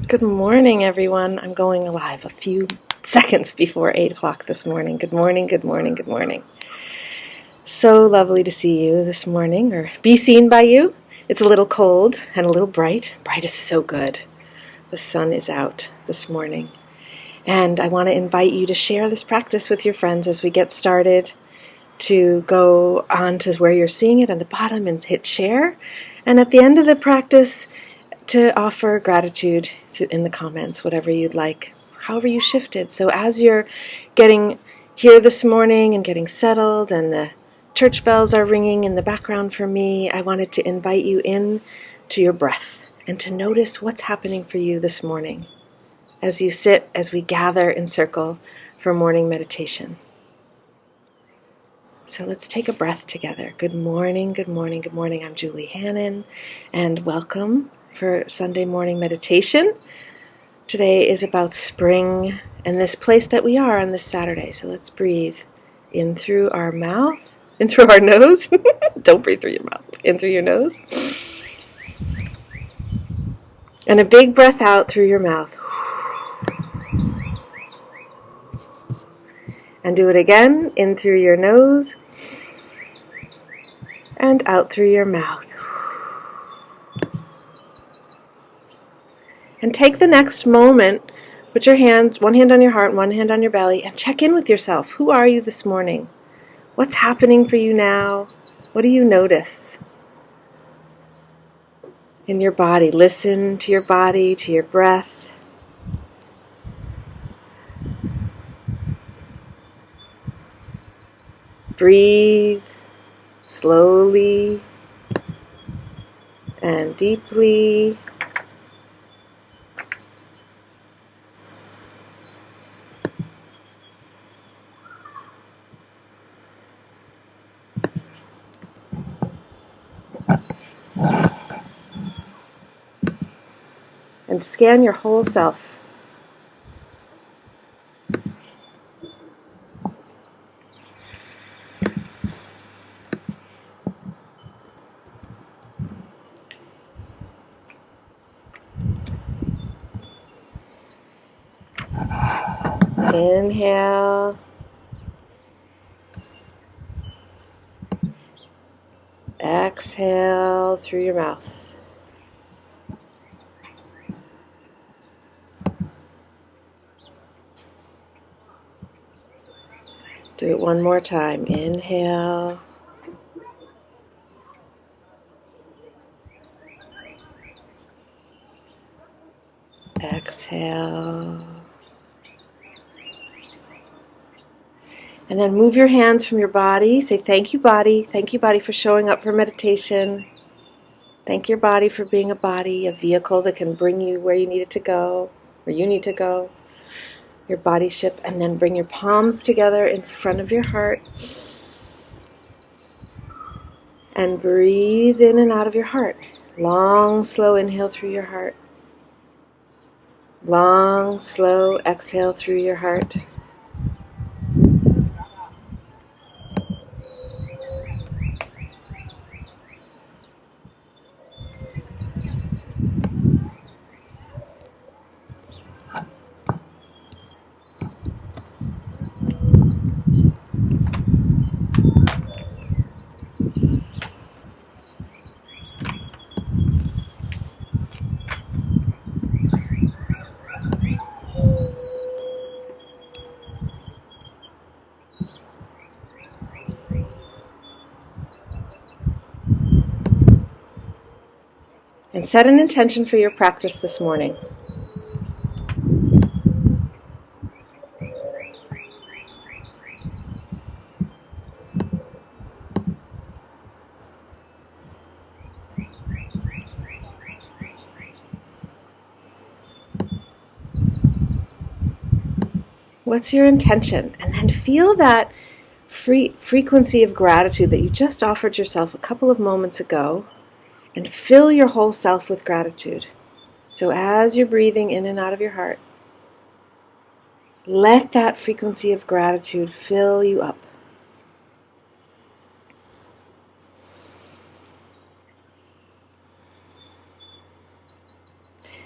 Good morning, everyone. I'm going live a few seconds before 8 o'clock this morning. Good morning, good morning, good morning. So lovely to see you this morning, or be seen by you. It's a little cold and a little bright. Bright is so good. The sun is out this morning. And I want to invite you to share this practice with your friends as we get started, to go on to where you're seeing it on the bottom and hit share. And at the end of the practice, to offer gratitude in the comments, whatever you'd like, however you shifted. So as you're getting here this morning and getting settled and the church bells are ringing in the background for me, I wanted to invite you in to your breath and to notice what's happening for you this morning as you sit, as we gather in circle for morning meditation. So let's take a breath together. Good morning, good morning, good morning. I'm Julie Hannon, and welcome for Sunday morning meditation. Today is about spring and this place that we are on this Saturday. So let's breathe in through our mouth, in through our nose. Don't breathe through your mouth. In through your nose. And a big breath out through your mouth. And do it again. In through your nose and out through your mouth. And take the next moment, put your hands, one hand on your heart, one hand on your belly, and check in with yourself. Who are you this morning? What's happening for you now? What do you notice in your body? Listen to your body, to your breath. Breathe slowly and deeply. And scan your whole self. Inhale. Exhale through your mouth. Do it one more time. Inhale. Exhale. And then move your hands from your body. Say, thank you, body. Thank you, body, for showing up for meditation. Thank your body for being a body, a vehicle that can bring you where you need it to go, where you need to go, your body ship. And then bring your palms together in front of your heart. And breathe in and out of your heart. Long, slow inhale through your heart. Long, slow exhale through your heart. And set an intention for your practice this morning. What's your intention? And then feel that frequency of gratitude that you just offered yourself a couple of moments ago, and fill your whole self with gratitude. So as you're breathing in and out of your heart, let that frequency of gratitude fill you up.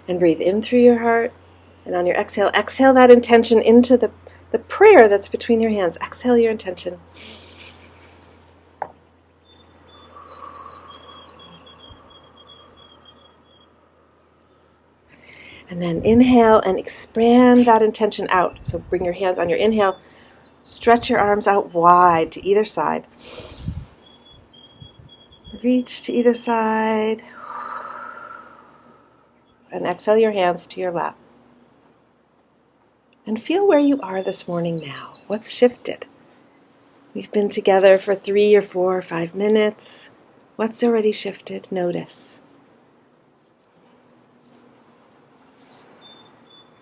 And breathe in through your heart. And on your exhale, exhale that intention into the prayer that's between your hands. Exhale your intention. And then inhale and expand that intention out. So bring your hands on your inhale. Stretch your arms out wide to either side. Reach to either side. And exhale your hands to your lap. And feel where you are this morning now. What's shifted? We've been together for 3 or 4 or 5 minutes. What's already shifted? Notice.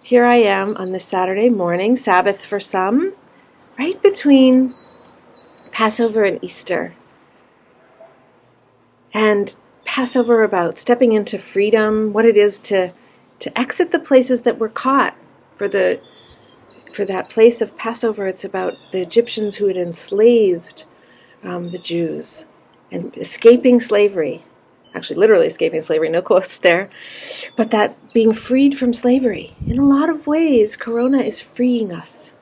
Here I am on this Saturday morning, Sabbath for some, right between Passover and Easter. And Passover about stepping into freedom, what it is to exit the places that we're caught. For that place of Passover, it's about the Egyptians who had enslaved the Jews and escaping slavery. Actually, literally escaping slavery, no quotes there. But that being freed from slavery. In a lot of ways, Corona is freeing us.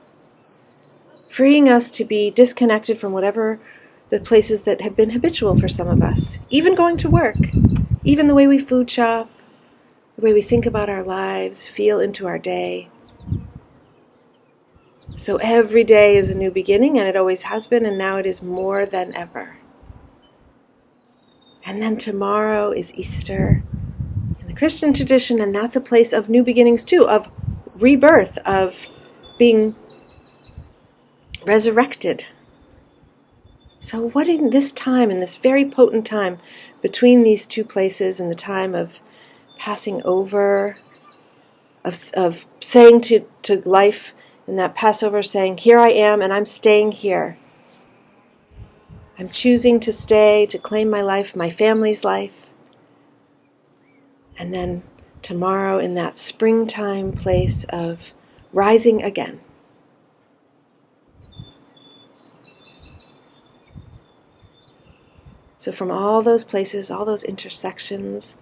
Freeing us to be disconnected from whatever the places that have been habitual for some of us. Even going to work. Even the way we food shop. The way we think about our lives, feel into our day. So every day is a new beginning, and it always has been, and now it is more than ever. And then tomorrow is Easter in the Christian tradition, and that's a place of new beginnings too, of rebirth, of being resurrected. So what in this time, in this very potent time between these two places, in the time of passing over, of saying to life in that Passover, saying, here I am and I'm staying here. I'm choosing to stay, to claim my life, my family's life. And then tomorrow in that springtime place of rising again. So from all those places, all those intersections,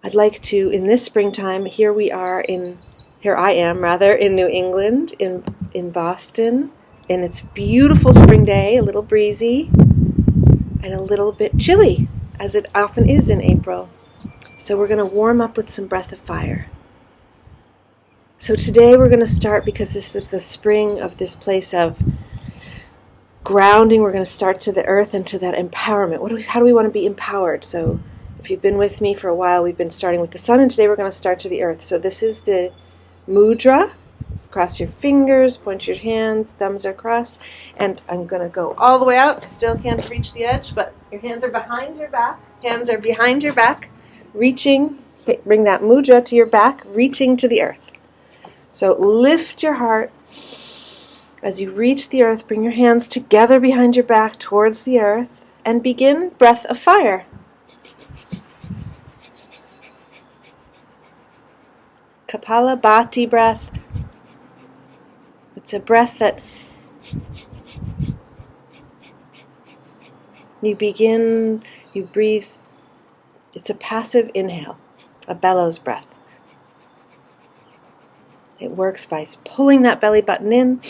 I'd like to, in this springtime, here I am in New England, in Boston, and it's a beautiful spring day, a little breezy, and a little bit chilly, as it often is in April. So we're going to warm up with some breath of fire. So today we're going to start, because this is the spring of this place of grounding, we're going to start to the earth and to that empowerment. How do we want to be empowered? So if you've been with me for a while, we've been starting with the sun, and today we're going to start to the earth. So this is the mudra. Cross your fingers, point your hands, thumbs are crossed, and I'm going to go all the way out. I still can't reach the edge, but your hands are behind your back. Hands are behind your back, reaching, bring that mudra to your back, reaching to the earth. So lift your heart. As you reach the earth, bring your hands together behind your back towards the earth, and begin breath of fire. Kapalabhati breath. It's a breath that you breathe. It's a passive inhale, a bellows breath. It works by pulling that belly button in.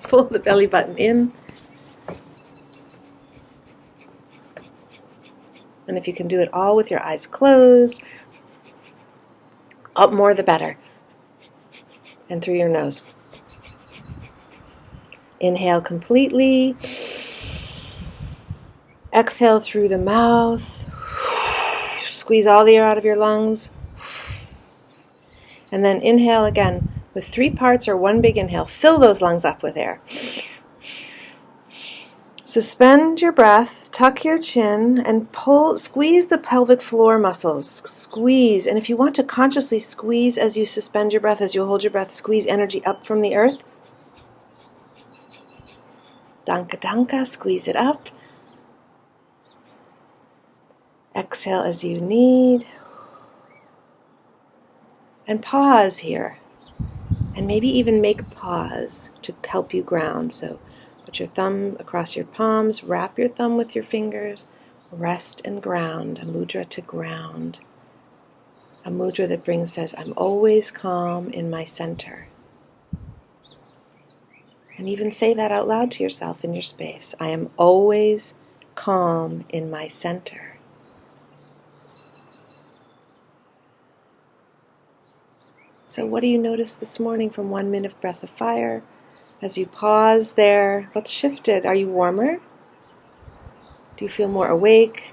Pull the belly button in. And if you can do it all with your eyes closed, up more the better. And through your nose. Inhale completely. Exhale through the mouth. Squeeze all the air out of your lungs. And then inhale again with 3 parts or 1 big inhale. Fill those lungs up with air. Suspend your breath, tuck your chin, and squeeze the pelvic floor muscles. Squeeze. And if you want to consciously squeeze as you suspend your breath, as you hold your breath, squeeze energy up from the earth. Danka danka, squeeze it up. Exhale as you need. And pause here. And maybe even make pause to help you ground. So put your thumb across your palms, wrap your thumb with your fingers, Rest and ground, a mudra to ground. A mudra that says, I'm always calm in my center. And even say that out loud to yourself in your space. I am always calm in my center. So what do you notice this morning from 1 minute breath of fire? As you pause there, what's shifted? Are you warmer? Do you feel more awake?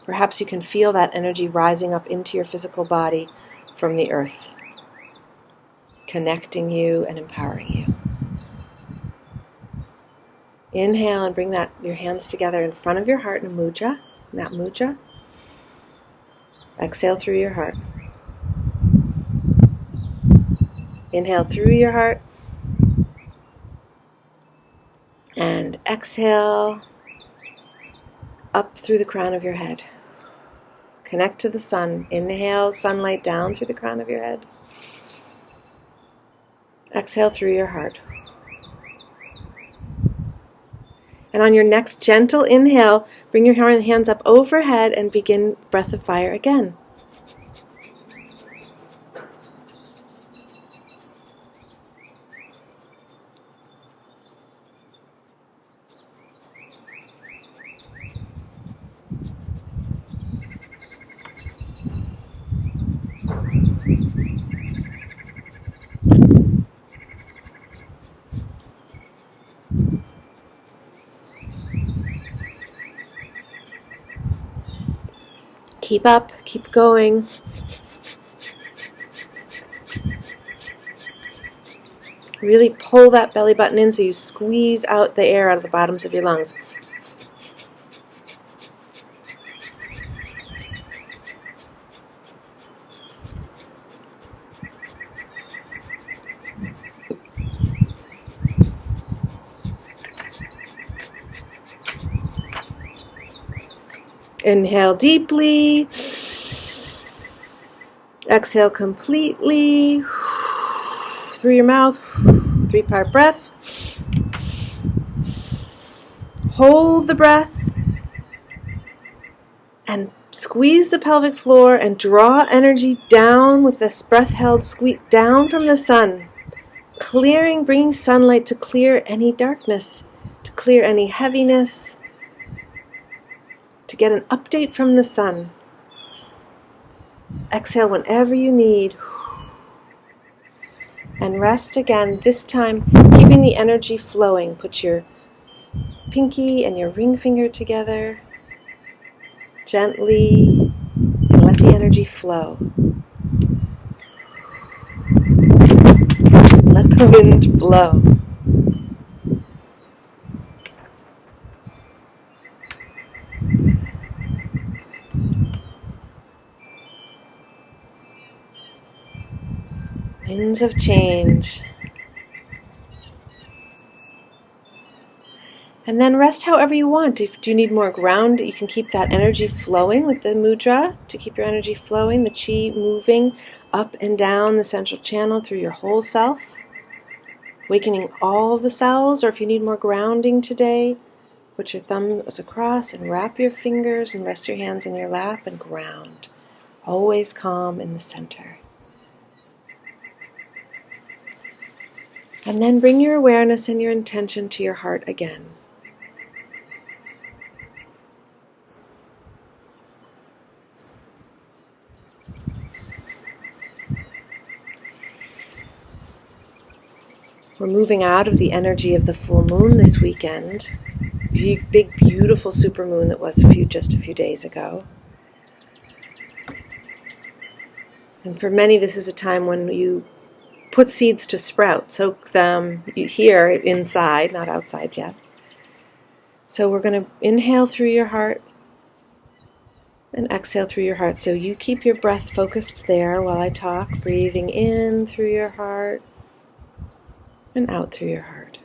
Perhaps you can feel that energy rising up into your physical body from the earth, connecting you and empowering you. Inhale and bring your hands together in front of your heart in a mudra, in that mudra. Exhale through your heart. Inhale through your heart. And exhale up through the crown of your head. Connect to the sun. Inhale sunlight down through the crown of your head. Exhale through your heart. And on your next gentle inhale, bring your hands up overhead and begin breath of fire again. Keep up, keep going. Really pull that belly button in so you squeeze out the air out of the bottoms of your lungs. Inhale deeply. Exhale completely. Through your mouth. 3-part breath. Hold the breath. And squeeze the pelvic floor and draw energy down with this breath held, squeeze down from the sun. Bringing sunlight to clear any darkness, to clear any heaviness, to get an update from the sun. Exhale whenever you need. And rest again, this time keeping the energy flowing. Put your pinky and your ring finger together gently and let the energy flow. Let the wind blow. Winds of change. And then rest however you want. If you need more ground, you can keep that energy flowing with the mudra to keep your energy flowing, the chi moving up and down the central channel through your whole self, awakening all the cells. Or if you need more grounding today, put your thumbs across and wrap your fingers and rest your hands in your lap and ground. Always calm in the center. And then bring your awareness and your intention to your heart again. We're moving out of the energy of the full moon this weekend. Big, beautiful supermoon that was just a few days ago. And for many, this is a time when you put seeds to sprout, soak them here inside, not outside yet. So we're going to inhale through your heart and exhale through your heart. So you keep your breath focused there while I talk, breathing in through your heart and out through your heart.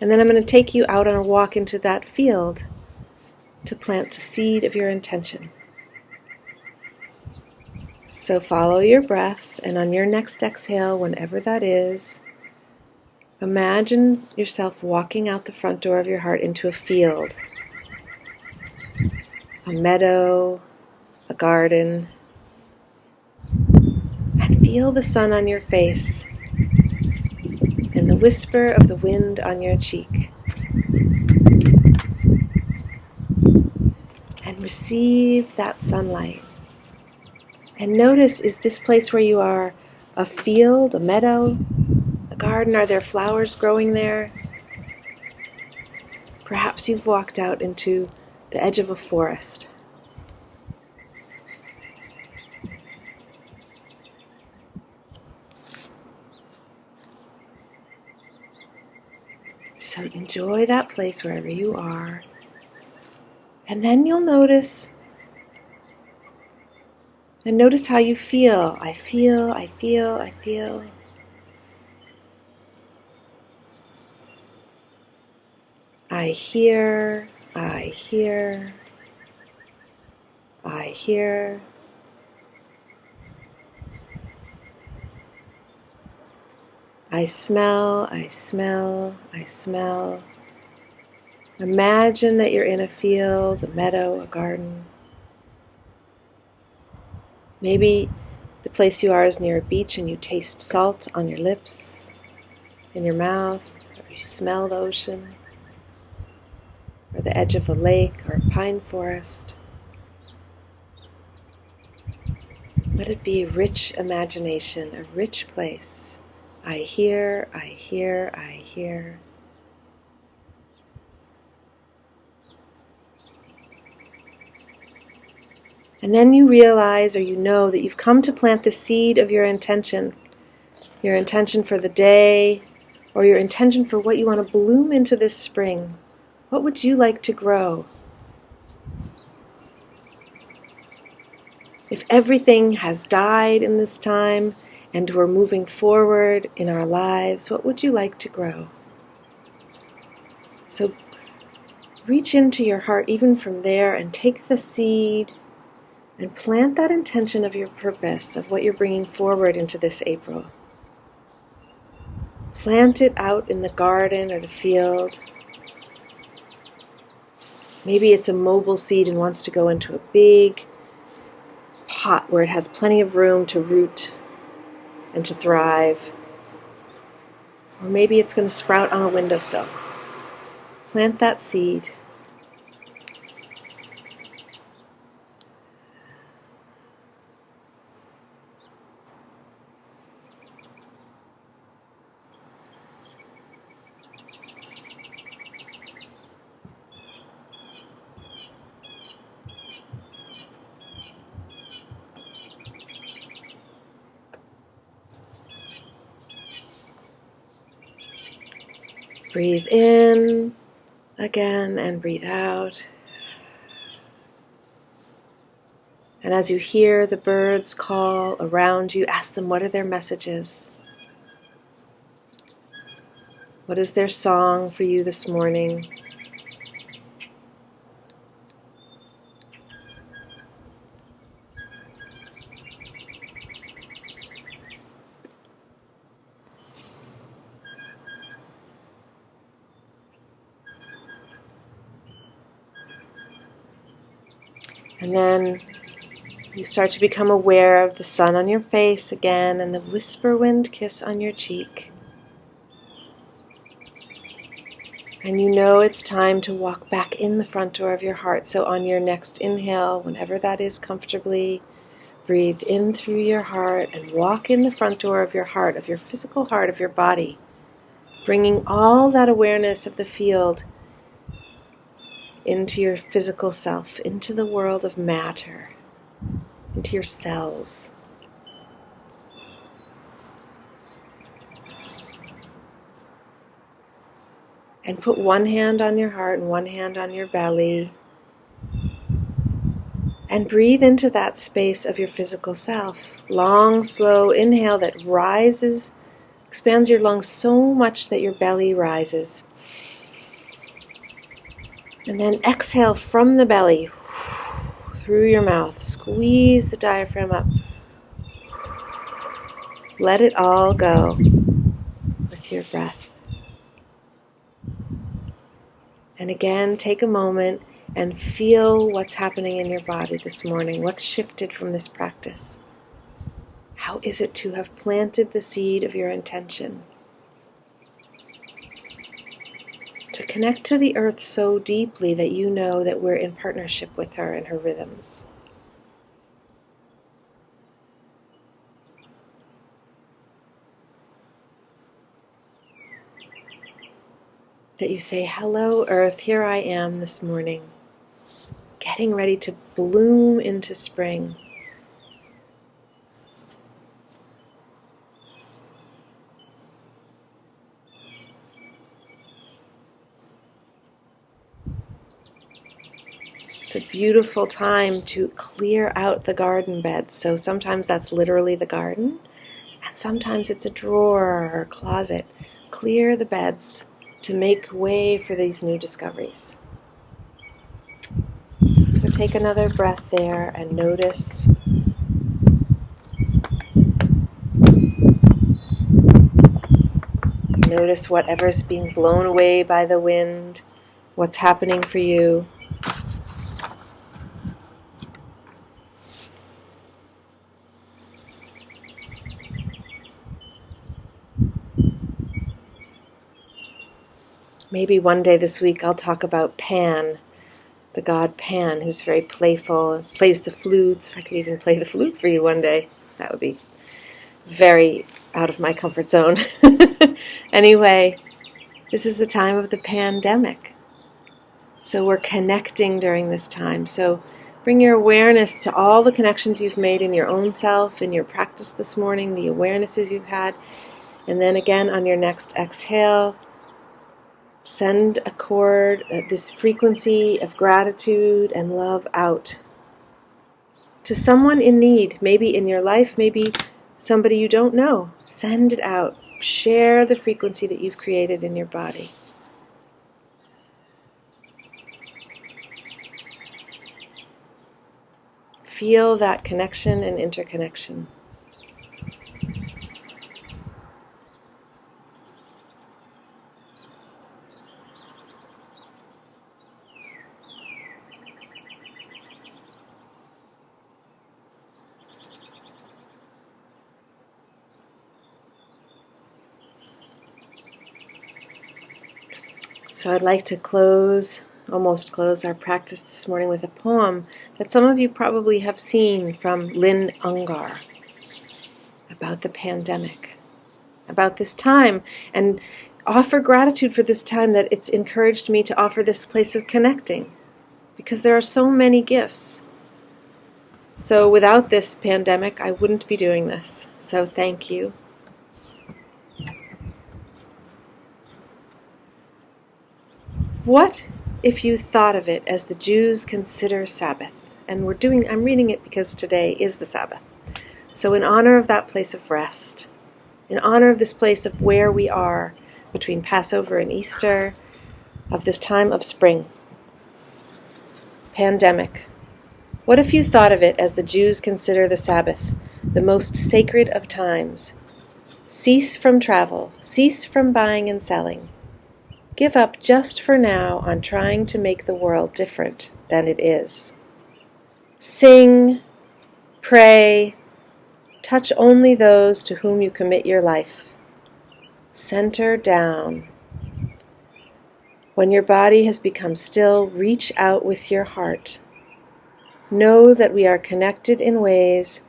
And then I'm going to take you out on a walk into that field to plant the seed of your intention. So follow your breath, and on your next exhale, whenever that is, Imagine yourself walking out the front door of your heart into a field, a meadow, a garden, and feel the sun on your face and the whisper of the wind on your cheek. And receive that sunlight. And notice, is this place where you are a field, a meadow, a garden? Are there flowers growing there? Perhaps you've walked out into the edge of a forest. So enjoy that place wherever you are. And then you'll notice, and notice how you feel. I feel, I feel, I feel. I hear, I hear, I hear. I smell, I smell, I smell. Imagine that you're in a field, a meadow, a garden. Maybe the place you are is near a beach and you taste salt on your lips, in your mouth, or you smell the ocean, or the edge of a lake or a pine forest. Let it be rich imagination, a rich place. I hear, I hear, I hear. And then you realize, or you know, that you've come to plant the seed of your intention for the day, or your intention for what you want to bloom into this spring. What would you like to grow? If everything has died in this time and we're moving forward in our lives, what would you like to grow? So reach into your heart even from there and take the seed and plant that intention of your purpose, of what you're bringing forward into this April. Plant it out in the garden or the field. Maybe it's a mobile seed and wants to go into a big pot where it has plenty of room to root and to thrive. Or maybe it's going to sprout on a windowsill. Plant that seed. Breathe in again and breathe out. And as you hear the birds call around you, ask them, what are their messages? What is their song for you this morning? And then you start to become aware of the sun on your face again and the whisper wind kiss on your cheek. And you know it's time to walk back in the front door of your heart. So on your next inhale, whenever that is comfortably, breathe in through your heart and walk in the front door of your heart, of your physical heart, of your body, bringing all that awareness of the field into your physical self, into the world of matter, into your cells. And put one hand on your heart and one hand on your belly. And breathe into that space of your physical self. Long, slow inhale that rises, expands your lungs so much that your belly rises. And then exhale from the belly, through your mouth. Squeeze the diaphragm up. Let it all go with your breath. And again, take a moment and feel what's happening in your body this morning. What's shifted from this practice? How is it to have planted the seed of your intention? To connect to the earth so deeply that you know that we're in partnership with her and her rhythms. That you say, hello earth, here I am this morning, getting ready to bloom into spring. It's a beautiful time to clear out the garden beds. So sometimes that's literally the garden, and sometimes it's a drawer or a closet. Clear the beds to make way for these new discoveries. So take another breath there and notice. Notice whatever's being blown away by the wind, what's happening for you. Maybe one day this week I'll talk about Pan, the god Pan, who's very playful, plays the flutes. I could even play the flute for you one day. That would be very out of my comfort zone. Anyway, this is the time of the pandemic. So we're connecting during this time. So bring your awareness to all the connections you've made in your own self, in your practice this morning, the awarenesses you've had. And then again on your next exhale, send a chord, this frequency of gratitude and love out to someone in need, maybe in your life, maybe somebody you don't know. Send it out. Share the frequency that you've created in your body. Feel that connection and interconnection. So I'd like to almost close our practice this morning with a poem that some of you probably have seen from Lynn Ungar about the pandemic, about this time, and offer gratitude for this time that it's encouraged me to offer this place of connecting, because there are so many gifts. So without this pandemic, I wouldn't be doing this. So thank you. What if you thought of it as the Jews consider Sabbath? And I'm reading it because today is the Sabbath. So in honor of that place of rest, in honor of this place of where we are between Passover and Easter, of this time of spring, pandemic. What if you thought of it as the Jews consider the Sabbath, the most sacred of times? Cease from travel, cease from buying and selling. Give up just for now on trying to make the world different than it is. Sing, pray, touch only those to whom you commit your life. Center down. When your body has become still, reach out with your heart. Know that we are connected in ways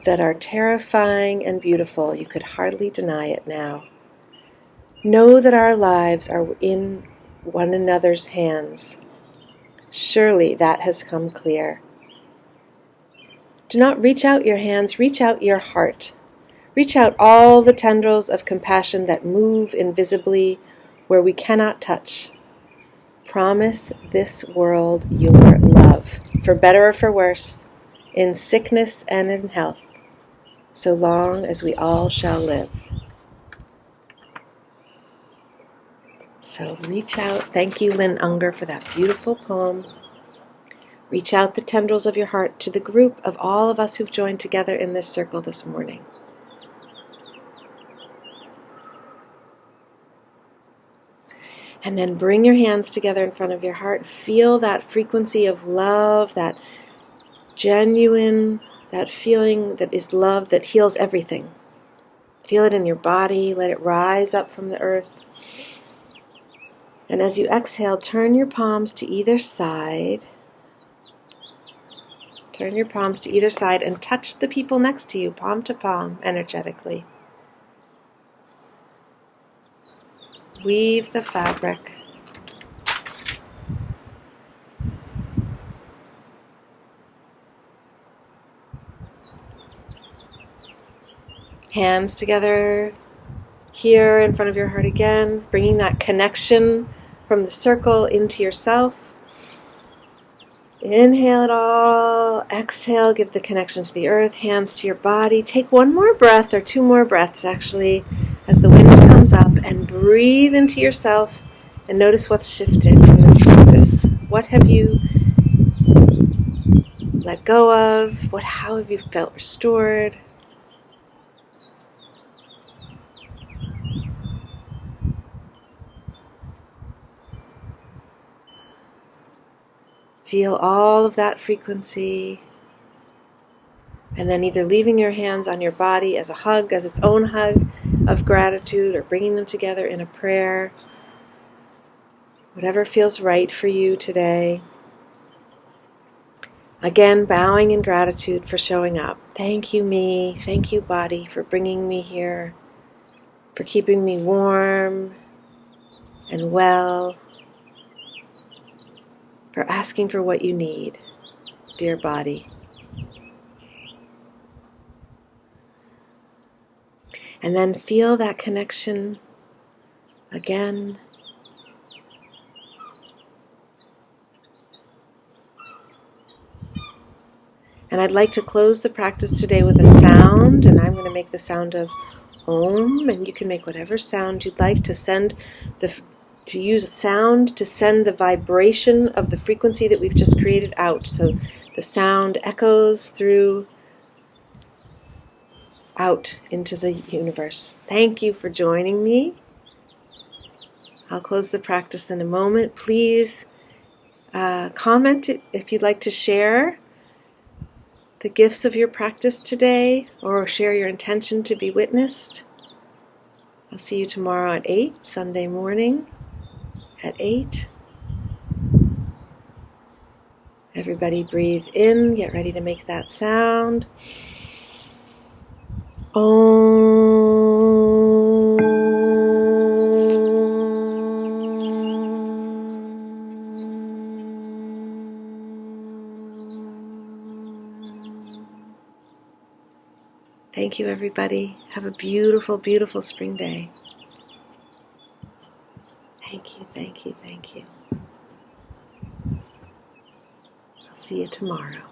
that are terrifying and beautiful. You could hardly deny it now. Know that our lives are in one another's hands. Surely that has come clear. Do not reach out your hands, reach out your heart. Reach out all the tendrils of compassion that move invisibly where we cannot touch. Promise this world your love, for better or for worse, in sickness and in health, so long as we all shall live. So reach out. Thank you, Lynn Ungar, for that beautiful poem. Reach out the tendrils of your heart to the group of all of us who've joined together in this circle this morning. And then bring your hands together in front of your heart. Feel that frequency of love, that genuine, that feeling that is love that heals everything. Feel it in your body. Let it rise up from the earth. And as you exhale, turn your palms to either side. Turn your palms to either side and touch the people next to you, palm to palm, energetically. Weave the fabric. Hands together here in front of your heart again, bringing that connection from the circle into yourself. Inhale it all. Exhale, give the connection to the earth. Hands to your body. Take one more breath, or two more breaths actually, as the wind comes up, and breathe into yourself and notice what's shifted from this practice. What have you let go of? How have you felt restored? Feel all of that frequency, and then either leaving your hands on your body as a hug, as its own hug of gratitude, or bringing them together in a prayer. Whatever feels right for you today. Again, bowing in gratitude for showing up. Thank you, me. Thank you, body, for bringing me here, for keeping me warm and well, for asking for what you need, dear body. And then feel that connection again. And I'd like to close the practice today with a sound, and I'm going to make the sound of Om, and you can make whatever sound you'd like to use sound to send the vibration of the frequency that we've just created out. So the sound echoes through out into the universe. Thank you for joining me. I'll close the practice in a moment. Please comment if you'd like to share the gifts of your practice today, or share your intention to be witnessed. I'll see you tomorrow at 8, Sunday morning at 8. Everybody breathe in, get ready to make that sound. Thank you, everybody. Have a beautiful, beautiful spring day. Thank you, thank you, thank you. I'll see you tomorrow.